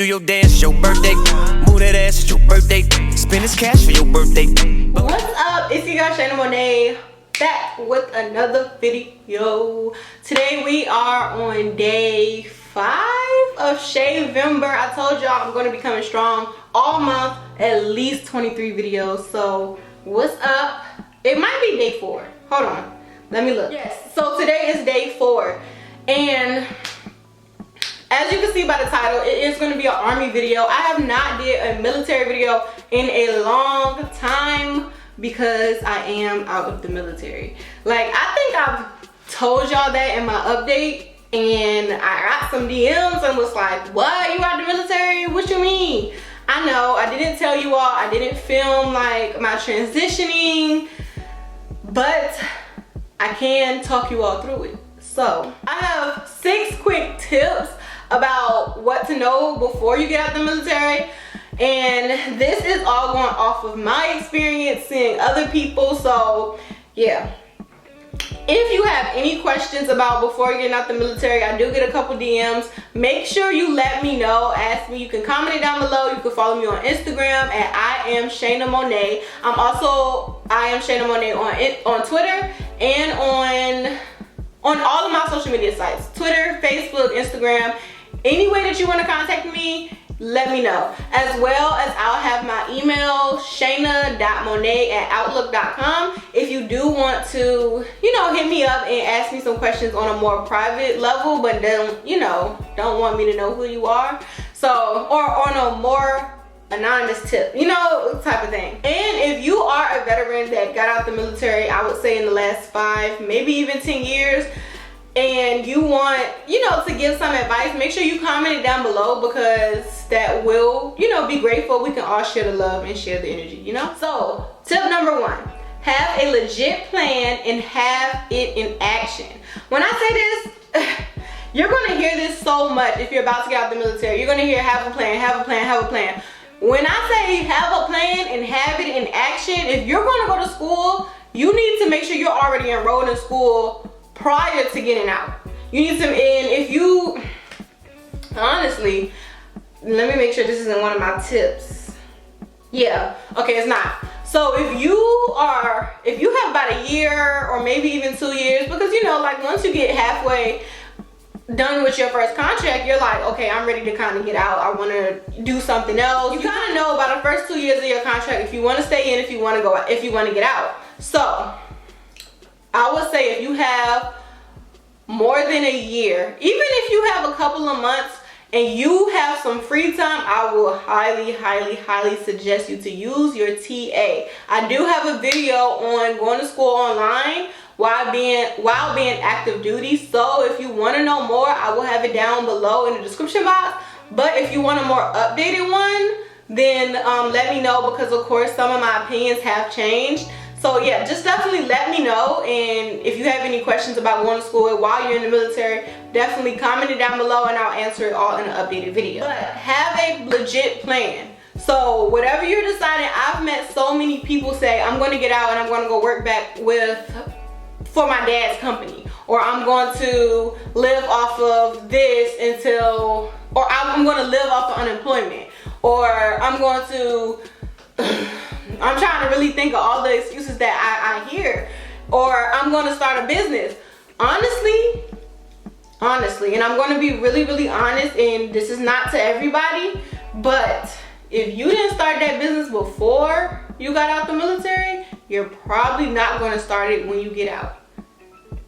Do your dance, it's your birthday. Move that ass, it's your birthday. Spend this cash for your birthday. What's up? It's your girl ShaynaMonét, back with another video. Today we are on day 5 of SHAYVEMBER. I told y'all I'm going to be coming strong all month, at least 23 videos. So what's up? It might be day 4. Hold on, let me look. Yes, so today is day 4, and as you can see by the title, it is going to be an army video. I have not did a military video in a long time because I am out of the military. Like, I think I've told y'all that in my update, and I got some DMs and was like, what, you out of the military? What you mean? I know I didn't tell you all, I didn't film like my transitioning, but I can talk you all through it. So I have 6 quick tips about what to know before you get out the military, and this is all going off of my experience seeing other people. So yeah, if you have any questions about before getting out the military, I do get a couple DMs. Make sure you let me know, ask me. You can comment it down below. You can follow me on Instagram at I am ShaynaMonét. I'm also I am ShaynaMonét on Twitter and on all of my social media sites, Twitter, Facebook, Instagram. Any way that you want to contact me, let me know. As well as I'll have my email, shayna.monét@outlook.com. If you do want to, you know, hit me up and ask me some questions on a more private level, but don't, you know, don't want me to know who you are. So, or on a more anonymous tip, you know, type of thing. And if you are a veteran that got out the military, I would say in the last 5, maybe even 10 years, and you want, you know, to give some advice, make sure you comment it down below, because that will, you know, be grateful. We can all share the love and share the energy, you know. So tip number 1, have a legit plan and have it in action. When I say this, you're gonna hear this so much if you're about to get out the military. You're gonna hear have a plan, have a plan, have a plan. When I say have a plan and have it in action, if you're gonna go to school, you need to make sure you're already enrolled in school prior to getting out. You need to, and if you, honestly, let me make sure this isn't one of my tips. Yeah, okay, it's not. So if you have about a year or maybe even 2 years, because you know, like once you get halfway done with your first contract, you're like, okay, I'm ready to kind of get out. I want to do something else. You kind of know about the first 2 years of your contract if you want to stay in, if you want to go out, if you want to get out. So I would say if you have more than a year, even if you have a couple of months and you have some free time, I will highly, highly, highly suggest you to use your TA. I do have a video on going to school online while being active duty. So if you want to know more, I will have it down below in the description box. But if you want a more updated one, then let me know, because of course some of my opinions have changed. So yeah, just definitely let me know. And if you have any questions about going to school while you're in the military, definitely comment it down below and I'll answer it all in an updated video. But have a legit plan. So whatever you're deciding, I've met so many people say, I'm going to get out and I'm going to go work back for my dad's company, or I'm going to live off of this until, or I'm going to live off the unemployment, or I'm going to I'm trying to really think of all the excuses that I hear, or I'm going to start a business. Honestly, and I'm going to be really, really honest, and this is not to everybody, but if you didn't start that business before you got out the military, you're probably not going to start it when you get out,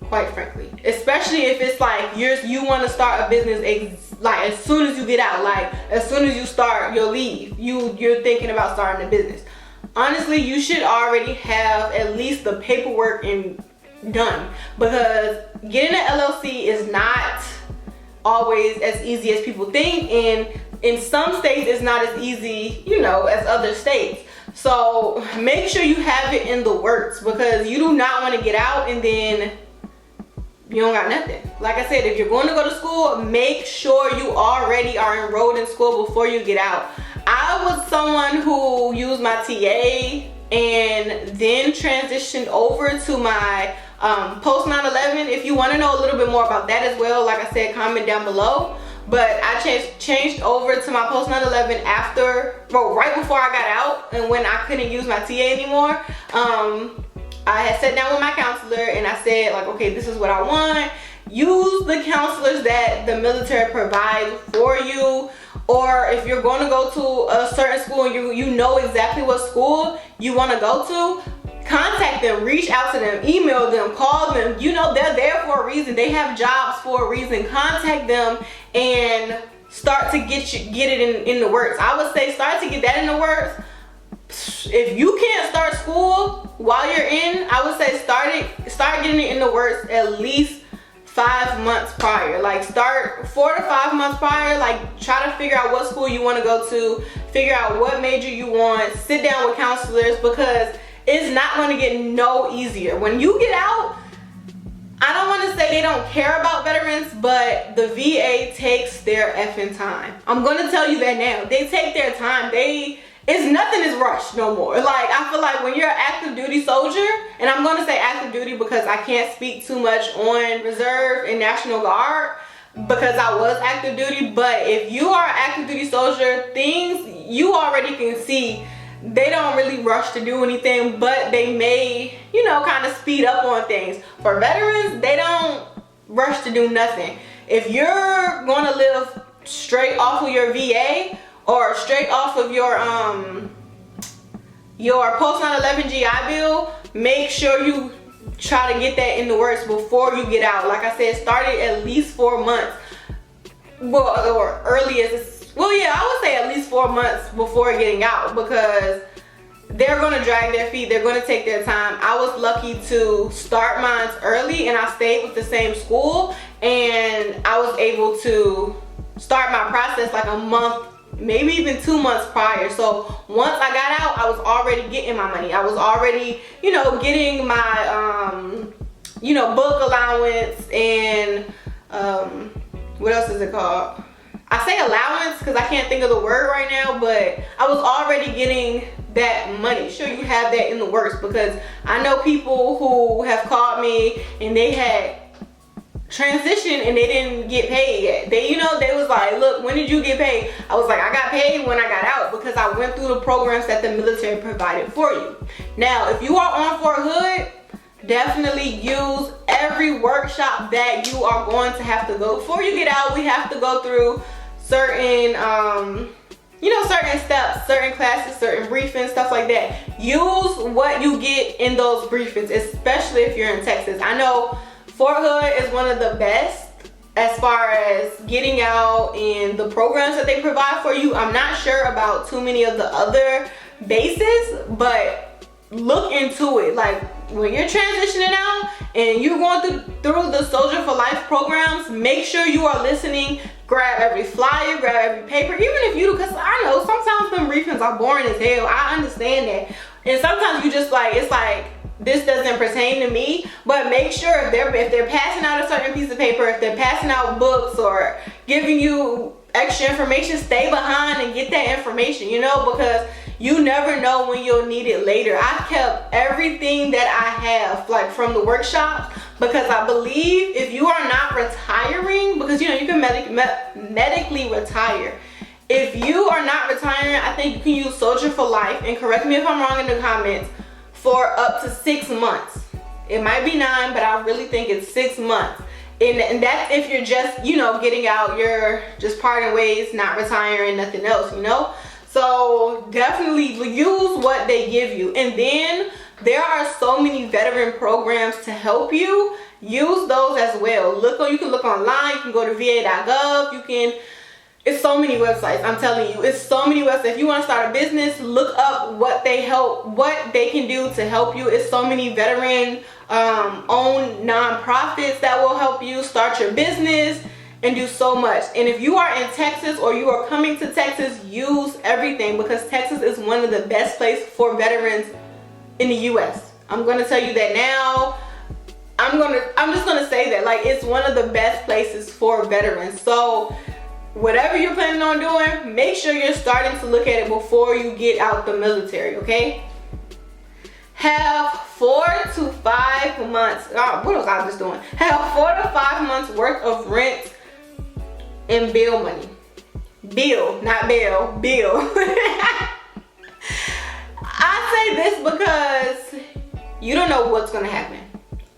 quite frankly. Especially if it's like you want to start a business like as soon as you get out, like as soon as you start your leave, you're thinking about starting a business. Honestly, you should already have at least the paperwork done, because getting an LLC is not always as easy as people think, and in some states it's not as easy, you know, as other states. So make sure you have it in the works, because you do not want to get out and then you don't got nothing. Like I said, if you're going to go to school, make sure you already are enrolled in school before you get out. I was someone who used my TA and then transitioned over to my post 9/11. If you want to know a little bit more about that as well, like I said, comment down below. but I changed over to my post 9/11 right before I got out, and when I couldn't use my TA anymore. I had sat down with my counselor and I said, like, okay, this is what I want. Use the counselors that the military provides for you, or if you're going to go to a certain school and you know exactly what school you want to go to, contact them, reach out to them, email them, call them. You know, they're there for a reason. They have jobs for a reason. Contact them and start to get it in the works. I would say start to get that in the works. If you can't start school while you're in, I would say start getting it in the works at least 5 months prior. Like start 4 to 5 months prior. Like try to figure out what school you want to go to, figure out what major you want, sit down with counselors, because it's not going to get no easier. When you get out, I don't want to say they don't care about veterans, but the VA takes their effing time. I'm going to tell you that now. They take their time. Nothing is rushed no more. Like, I feel like when you're an active duty soldier, and I'm going to say active duty because I can't speak too much on reserve and National Guard because I was active duty, but if you are an active duty soldier, things you already can see, they don't really rush to do anything, but they may, you know, kind of speed up on things. For veterans, they don't rush to do nothing. If you're going to live straight off of your VA or straight off of your post 9/11 GI Bill, make sure you try to get that in the works before you get out. Like I said, start it at least 4 months. Well, or earliest, well, yeah, I would say at least 4 months before getting out, because they're going to drag their feet. They're going to take their time. I was lucky to start mine early, and I stayed with the same school, and I was able to start my process like a month, maybe even 2 months prior. So once I got out, I was already getting my money. I was already, you know, getting my, you know, book allowance and, what else is it called? I say allowance because I can't think of the word right now, but I was already getting that money. Sure, you have that in the works, because I know people who have called me and they had transitioned and they didn't get paid yet. They, you know, they was like, look, when did you get paid? I was like, I got paid when I got out, because I went through the programs that the military provided for you. Now, if you are on Fort Hood, definitely use every workshop that you are going to have to go. Before you get out, we have to go through certain, you know, certain steps, certain classes, certain briefings, stuff like that. Use what you get in those briefings, especially if you're in Texas. I know Fort Hood is one of the best as far as getting out and the programs that they provide for you. I'm not sure about too many of the other bases, but look into it. Like when you're transitioning out and you're going through the Soldier for Life programs, make sure you are listening. Grab every flyer, grab every paper, even if you do, because I know sometimes them briefings are boring as hell. I understand that. And sometimes you just like, it's like, this doesn't pertain to me. But make sure if they're passing out a certain piece of paper, if they're passing out books or giving you extra information, stay behind and get that information, you know, because you never know when you'll need it later. I kept everything that I have, like from the workshops, because I believe if you are not retiring, because you know you can medically retire. If you are not retiring, I think you can use Soldier for Life, and correct me if I'm wrong in the comments, for up to 6 months. It might be 9, but I really think it's 6 months. And that's if you're just, you know, getting out, you're just parting ways, not retiring, nothing else, you know? So definitely use what they give you. And then there are so many veteran programs to help you. Use those as well. You can look online, you can go to va.gov, it's so many websites, I'm telling you, it's so many websites. If you want to start a business, look up what they can do to help you. It's so many veteran owned nonprofits that will help you start your business and do so much. And if you are in Texas or you are coming to Texas, use everything, because Texas is one of the best places for veterans in the US. I'm going to tell you that now. I'm just going to say that, like, it's one of the best places for veterans. So whatever you're planning on doing, make sure you're starting to look at it before you get out the military, okay? Have 4 to 5 months. What was I just doing? Have 4 to 5 months worth of rent and bill money. Bill, not bail, bill. I say this because you don't know what's gonna happen.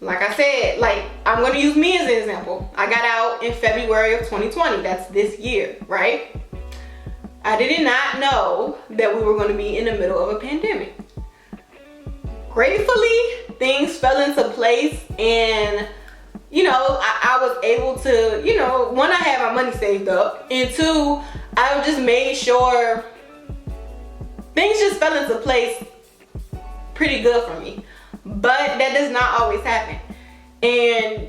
Like I said, like I'm gonna use me as an example. I got out in February of 2020, that's this year, right? I did not know that we were gonna be in the middle of a pandemic. Gratefully, things fell into place, and you know, I was able to, you know, one, I had my money saved up, and two, I just made sure things just fell into place pretty good for me. But that does not always happen. And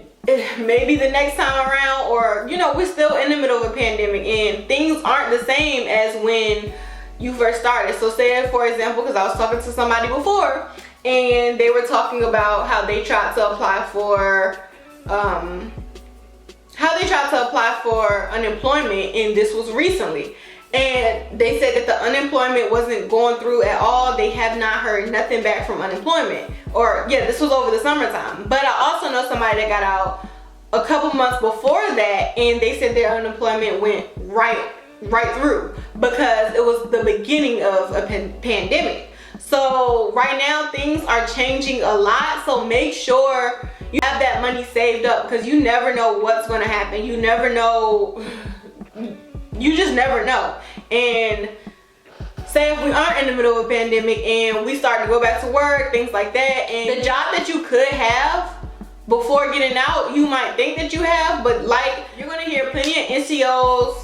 maybe the next time around, or, you know, we're still in the middle of a pandemic and things aren't the same as when you first started. So say, for example, because I was talking to somebody before, and they were talking about how they tried to apply for unemployment, and this was recently, and they said that the unemployment wasn't going through at all. They have not heard nothing back from unemployment, or yeah, this was over the summertime. But I also know somebody that got out a couple months before that, and they said their unemployment went right through because it was the beginning of a pandemic. So right now things are changing a lot, so make sure you have that money saved up, because you never know what's going to happen. You never know, you just never know. And say if we aren't in the middle of a pandemic and we start to go back to work, things like that, and the job that you could have before getting out, you might think that you have, but like you're going to hear plenty of NCOs,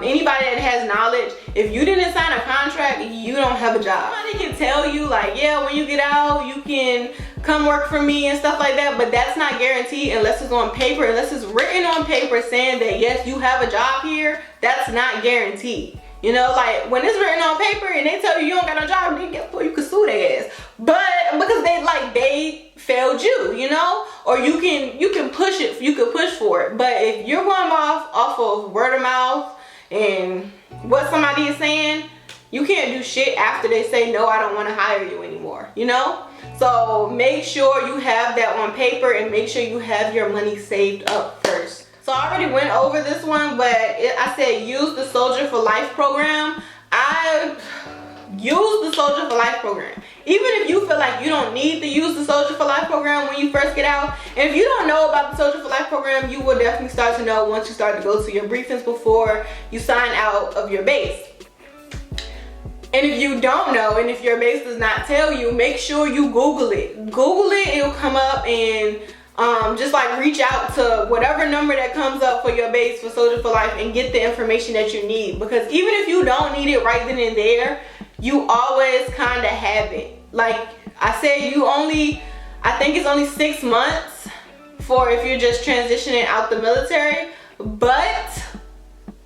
anybody that has knowledge, if you didn't sign a contract, you don't have a job. Somebody can tell you like, yeah, when you get out, you can come work for me and stuff like that, but that's not guaranteed unless it's on paper, unless it's written on paper saying that yes, you have a job here. That's not guaranteed. You know, like when it's written on paper and they tell you you don't got no job, then guess what? You can sue their ass. But because they failed you, you know, or you can push it, you can push for it. But if you're going off of word of mouth and what somebody is saying, you can't do shit after they say no, I don't want to hire you anymore, you know. So make sure you have that on paper, and make sure you have your money saved up first. So I already went over this one, but I said use the Soldier for Life program. I use the Soldier for Life program. Even if you feel like you don't need to use the Soldier for Life program when you first get out, and if you don't know about the Soldier for Life program, you will definitely start to know once you start to go to your briefings before you sign out of your base. And if you don't know, and if your base does not tell you, make sure you Google it. Google it, it'll come up, and just like reach out to whatever number that comes up for your base for Soldier for Life and get the information that you need. Because even if you don't need it right then and there, you always kind of have it. Like I said, I think it's only 6 months for if you're just transitioning out the military, but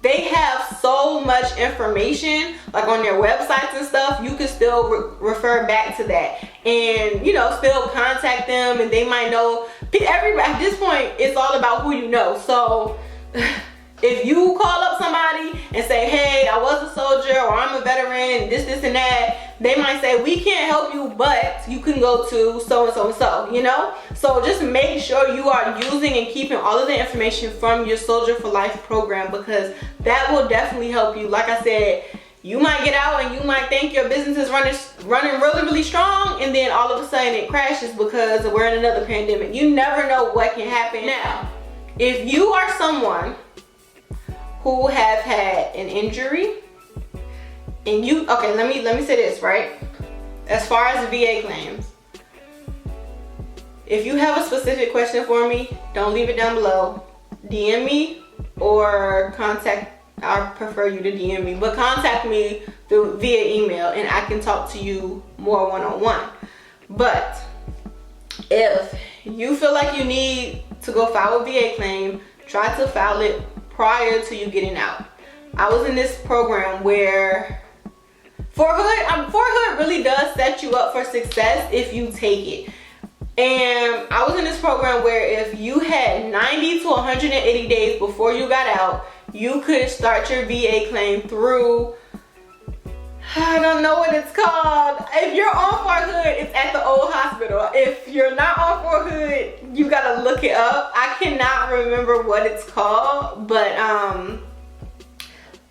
they have so much information like on their websites and stuff. You can still refer back to that, and you know, still contact them, and they might know. Everybody at this point, it's all about who you know. So if you call up somebody and say, hey, I was a soldier, or I'm a veteran, this and that, they might say, we can't help you, but you can go to so and so and so, you know. So just make sure you are using and keeping all of the information from your Soldier for Life program, because that will definitely help you. Like I said, you might get out and you might think your business is running really strong, and then all of a sudden it crashes because we're in another pandemic. You never know what can happen. Now, if you are someone who have had an injury, and okay, let me say this, right? As far as VA claims, if you have a specific question for me, don't leave it down below. DM me or contact. I prefer you to DM me, but contact me via email, and I can talk to you more one-on-one. But if you feel like you need to go file a VA claim, try to file it prior to you getting out. I was in this program where Fort Hood really does set you up for success if you take it. And I was in this program where if you had 90 to 180 days before you got out, you could start your VA claim through, I don't know what it's called. If you're on Fort Hood, it's at the old hospital. If you're not on Fort Hood, you gotta look it up. I cannot remember what it's called, but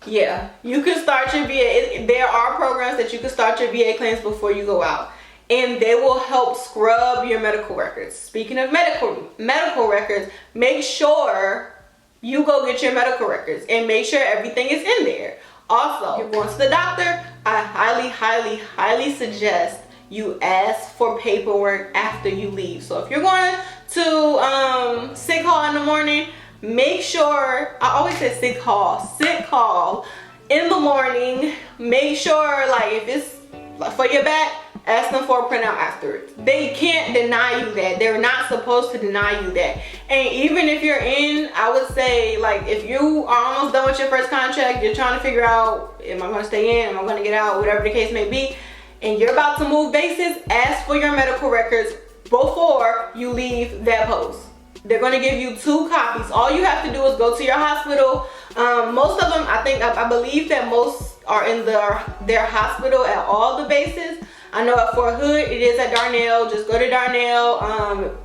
yeah, you can start your VA. There are programs that you can start your VA claims before you go out, and they will help scrub your medical records. Speaking of medical records, make sure you go get your medical records and make sure everything is in there. Also, you're going to the doctor, I highly suggest you ask for paperwork after you leave. So if you're going to sick hall in the morning, make sure, I always say sick hall in the morning. Make sure, like, if it's for your back, ask them for a printout afterwards. They can't deny you that. They're not supposed to deny you that. And even if you're in, I would say, like, if you are almost done with your first contract, you're trying to figure out, am I going to stay in, am I going to get out, whatever the case may be, and you're about to move bases, ask for your medical records before you leave that post. They're going to give you 2 copies. All you have to do is go to your hospital. Most of them, I believe that most are in their hospital at all the bases. I know at Fort Hood it is at Darnell. Just go to Darnell,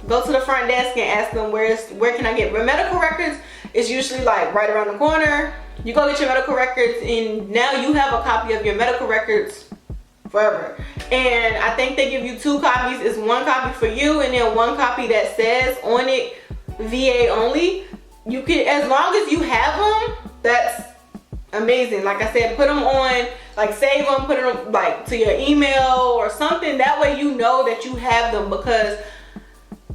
go to the front desk and ask them where can I get my medical records. It's usually like right around the corner. You go get your medical records, and now you have a copy of your medical records forever. And I think they give you 2 copies. It's 1 copy for you, and then 1 copy that says on it VA only. You can, as long as you have them, that's amazing. Like I said, put them on, like, save them, put them like to your email or something. That way you know that you have them, because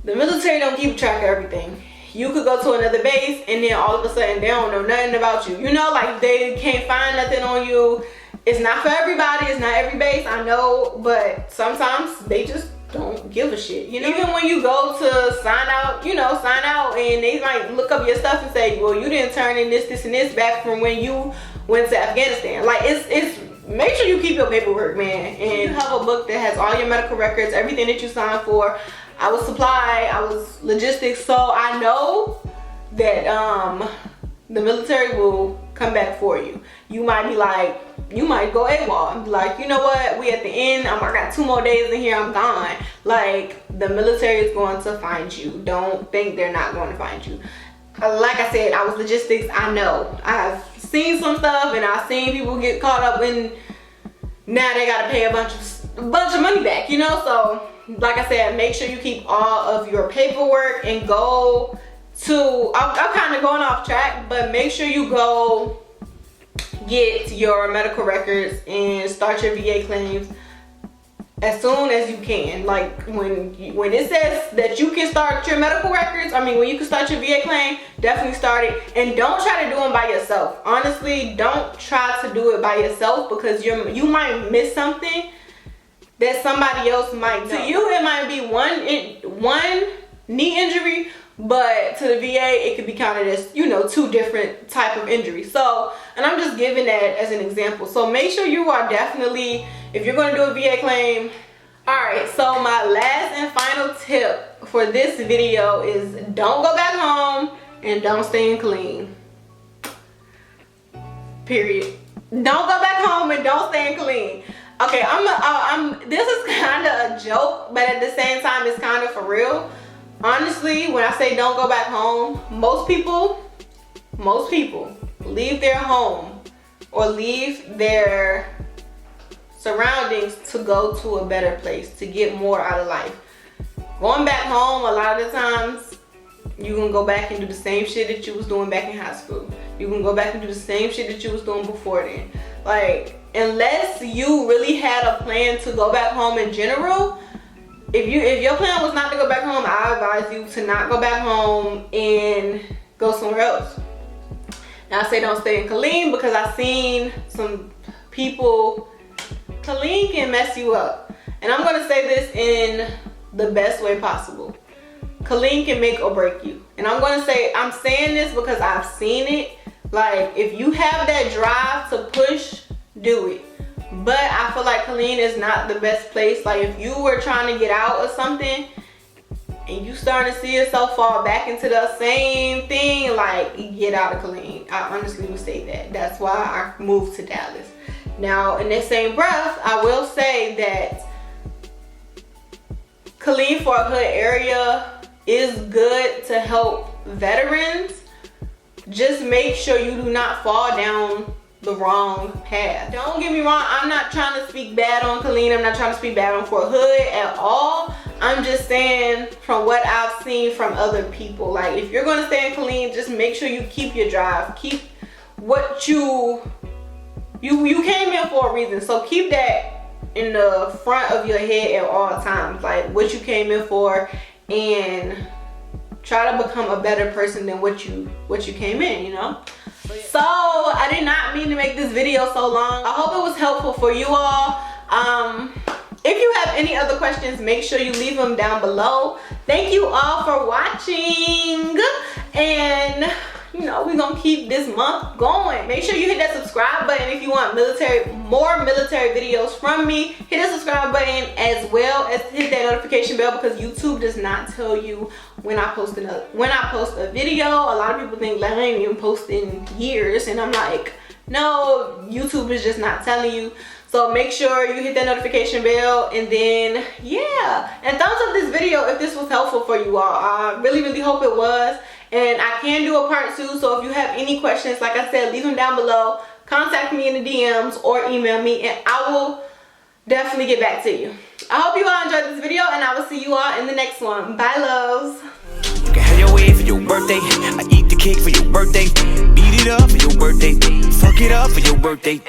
the military don't keep track of everything. You could go to another base and then all of a sudden they don't know nothing about you. You know, like, they can't find nothing on you. It's not for everybody. It's not every base, I know, but sometimes they just don't give a shit. You know, even when you go to sign out, and they might look up your stuff and say, well, you didn't turn in this and this back from when you went to Afghanistan. Like, it's make sure you keep your paperwork, man. And you have a book that has all your medical records, everything that you signed for. I was supply, I was logistics, so I know that the military will come back for you. You might be like, you might go AWOL and be like, you know what, we at the end, I got 2 more days in here, I'm gone. Like, the military is going to find you. Don't think they're not going to find you. Like I said, I was logistics, I know. I've seen some stuff, and I've seen people get caught up in, now they gotta pay a bunch of money back, you know? So, like I said, make sure you keep all of your paperwork and go to, I'm kind of going off track, but make sure you go get your medical records and start your VA claims as soon as you can. Like, when it says that you can start your medical records, when you can start your VA claim, definitely start it. And don't try to do them by yourself. Honestly, don't try to do it by yourself, because you might miss something that somebody else might know. To you, it might be one knee injury, but to the VA, it could be counted as, 2 different type of injuries. So, and I'm just giving that as an example. So make sure you are definitely, if you're going to do a VA claim. All right, so my last and final tip for this video is don't go back home and don't stay in clean. Period. Don't go back home and don't stay in clean. Okay, this is kind of a joke, but at the same time, it's kind of for real. Honestly, when I say don't go back home, most people leave their home or leave their surroundings to go to a better place, to get more out of life. Going back home, a lot of the times, you can go back and do the same shit that you was doing back in high school. You can go back and do the same shit that you was doing before then. Like, unless you really had a plan to go back home in general, if your plan was not to go back home, I advise you to not go back home and go somewhere else. Now, I say don't stay in Killeen because I've seen some people, Killeen can mess you up. And I'm gonna say this in the best way possible. Killeen can make or break you. And I'm saying this because I've seen it. Like, if you have that drive to push, do it. But I feel like Killeen is not the best place. Like, if you were trying to get out of something and you starting to see yourself fall back into the same thing, like, get out of Killeen. I honestly would say that. That's why I moved to Dallas. Now, in the same breath, I will say that clean for a hood area is good to help veterans. Just make sure you do not fall down the wrong path. Don't get me wrong, I'm not trying to speak bad on Colleen. I'm not trying to speak bad on Fort Hood at all. I'm just saying from what I've seen from other people. Like, if you're gonna stay in Colleen, just make sure you keep your drive. Keep what you came in for a reason. So keep that in the front of your head at all times. Like, what you came in for, and try to become a better person than what you came in, you know? So I did not mean to make this video so long. I hope it was helpful for you all. If you have any other questions, make sure you leave them down below. Thank you all for watching, and you know, we're gonna keep this month going. Make sure you hit that subscribe button if you want more military videos from me. Hit the subscribe button as well as hit that notification bell, because YouTube does not tell you when I post a video. A lot of people think like I ain't even posted in years, and I'm like, no, YouTube is just not telling you. So make sure you hit that notification bell, and then yeah, and thumbs up this video if this was helpful for you all. I really hope it was. And I can do a part 2, so if you have any questions, like I said, leave them down below. Contact me in the DMs or email me, and I will definitely get back to you. I hope you all enjoyed this video, and I will see you all in the next one. Bye, loves. You can have your way for your birthday. I eat the cake for your birthday. Beat it up for your birthday. Fuck it up for your birthday.